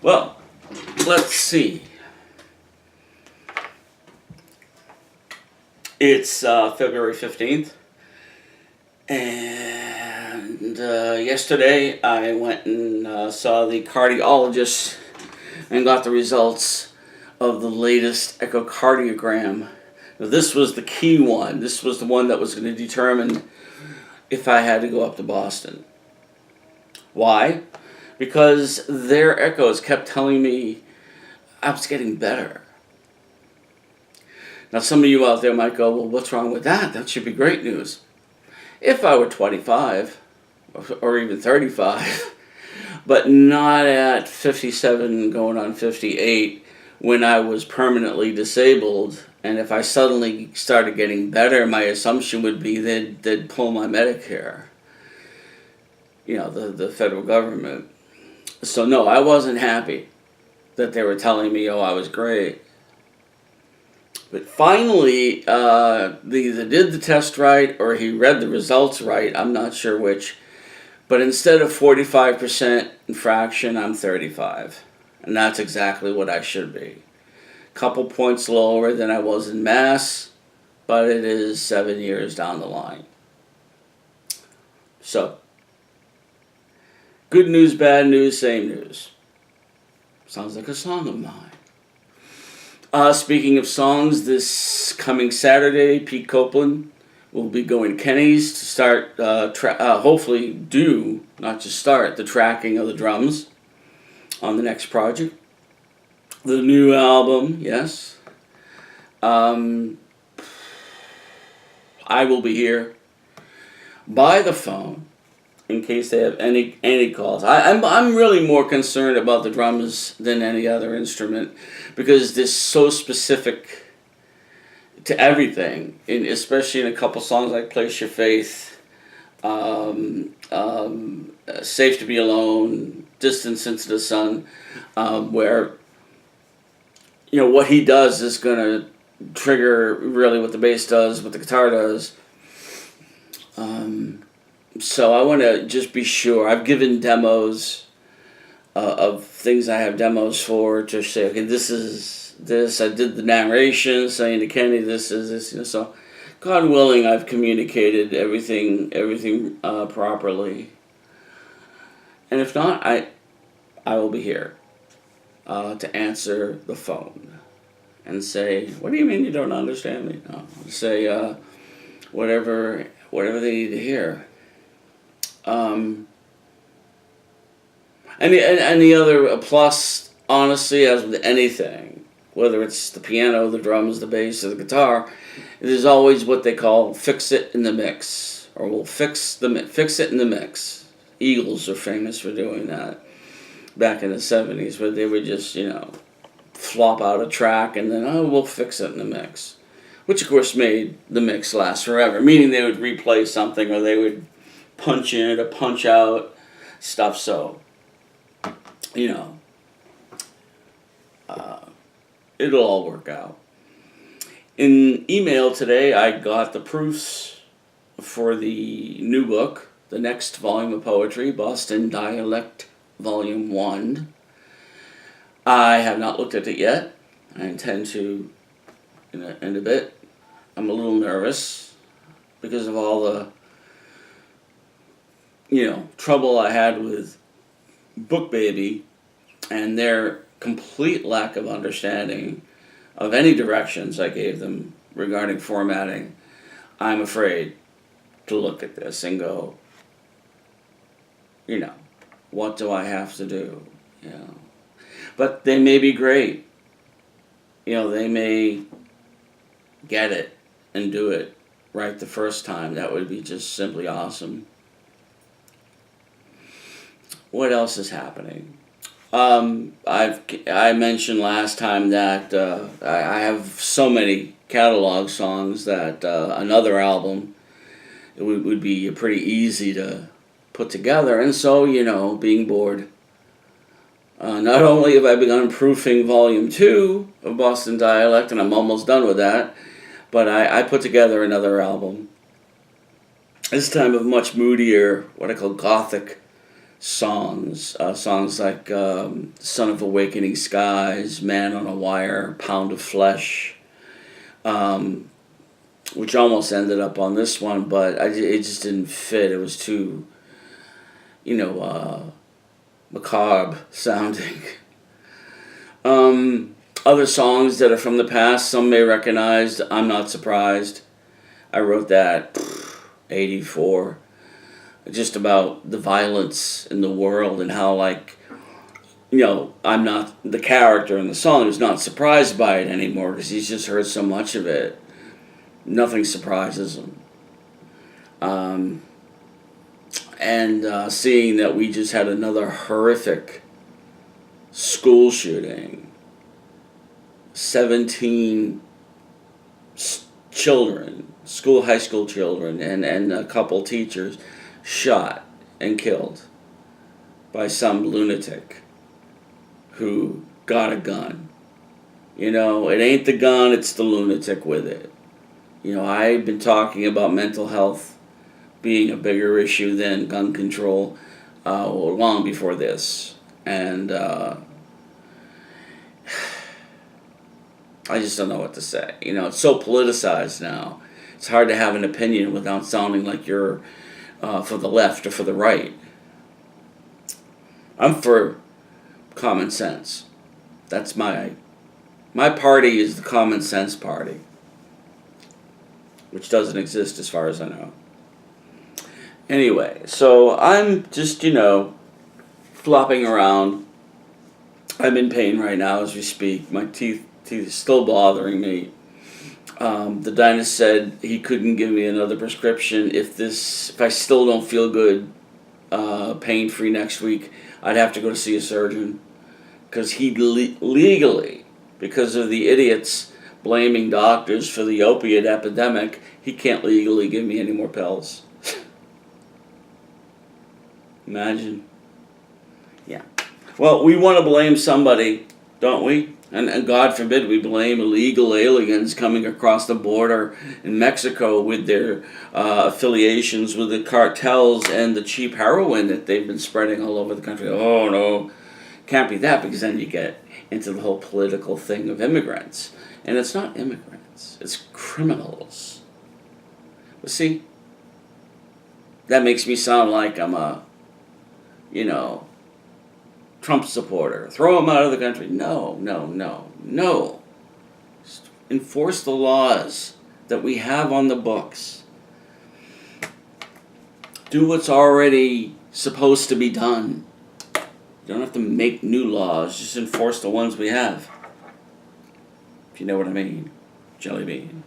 Well, let's see. It's February 15th, and yesterday I went and saw the cardiologist and got the results of the latest echocardiogram. Now, this was the key one. This was the one that was going to determine if I had to go up to Boston. Why? Because their echoes kept telling me I was getting better. Now, some of you out there might go, well, what's wrong with that? That should be great news. If I were 25 or even 35, but not at 57 going on 58 when I was permanently disabled, and if I suddenly started getting better, my assumption would be they'd pull my Medicare, the federal government. So no, I wasn't happy that they were telling me, I was great. But finally, they either did the test right or he read the results right. I'm not sure which. But instead of 45% infraction, I'm 35. And that's exactly what I should be. A couple points lower than I was in Mass, but it is 7 years down the line. So, good news, bad news, same news. Sounds like a song of mine. Speaking of songs, this coming Saturday, Pete Copeland will be going to Kenny's to start, hopefully do, not just start, the tracking of the drums on the next project. The new album, yes. I will be here by the phone in case they have any calls. I'm really more concerned about the drums than any other instrument because they're so specific to everything, especially in a couple songs like Place Your Faith, Safe to Be Alone, Distance into the Sun, where, what he does is going to trigger really what the bass does, what the guitar does. So I want to just be sure. I've given demos of things I have demos for to say, okay, this is this. I did the narration saying to Kenny, this is this. So, God willing, I've communicated everything properly. And if not, I will be here to answer the phone and say, what do you mean you don't understand me? No, say whatever they need to hear. And the other plus, honestly, as with anything, whether it's the piano, the drums, the bass, or the guitar, there's always what they call fix it in the mix, or we'll fix it in the mix. Eagles are famous for doing that back in the 70s, where they would just, flop out a track and then, we'll fix it in the mix. Which, of course, made the mix last forever, meaning they would replay something or they would punch in or punch out stuff. So, it'll all work out. In email today, I got the proofs for the new book, the next volume of poetry, Boston Dialect, Volume 1. I have not looked at it yet. I intend to in a bit. I'm a little nervous because of all the trouble I had with Book Baby and their complete lack of understanding of any directions I gave them regarding formatting. I'm afraid to look at this and go, what do I have to do? But they may be great. They may get it and do it right the first time. That would be just simply awesome. What else is happening? I mentioned last time that I have so many catalog songs that another album would be pretty easy to put together. And so, being bored, not only have I begun proofing Volume 2 of Boston Dialect, and I'm almost done with that, but I put together another album. This time of much moodier, what I call gothic songs. Songs like Son of Awakening Skies, Man on a Wire, Pound of Flesh, which almost ended up on this one, but it just didn't fit. It was too, macabre sounding. Other songs that are from the past, some may recognize, I'm Not Surprised. I wrote that 84. Just about the violence in the world and how, I'm not, the character in the song is not surprised by it anymore because he's just heard so much of it. Nothing surprises him. And seeing that we just had another horrific school shooting. 17 children, high school children, and a couple teachers shot and killed by some lunatic who got a gun. It ain't the gun, it's the lunatic with it. I've been talking about mental health being a bigger issue than gun control long before this. And I just don't know what to say. It's so politicized now. It's hard to have an opinion without sounding like you're for the left or for the right. I'm for common sense. That's my party is the common sense party, which doesn't exist as far as I know. Anyway, so I'm just, flopping around. I'm in pain right now as we speak. My teeth is still bothering me. The dentist said he couldn't give me another prescription if I still don't feel good, pain-free next week. I'd have to go to see a surgeon because he legally, because of the idiots blaming doctors for the opiate epidemic, he can't legally give me any more pills. Imagine. Yeah. Well, we want to blame somebody, don't we? And God forbid we blame illegal aliens coming across the border in Mexico with their affiliations with the cartels and the cheap heroin that they've been spreading all over the country. Oh, no. Can't be that, because then you get into the whole political thing of immigrants. And it's not immigrants. It's criminals. But see, that makes me sound like I'm a, Trump supporter. Throw him out of the country. No. Just enforce the laws that we have on the books. Do what's already supposed to be done. You don't have to make new laws. Just enforce the ones we have. If you know what I mean. Jelly bean.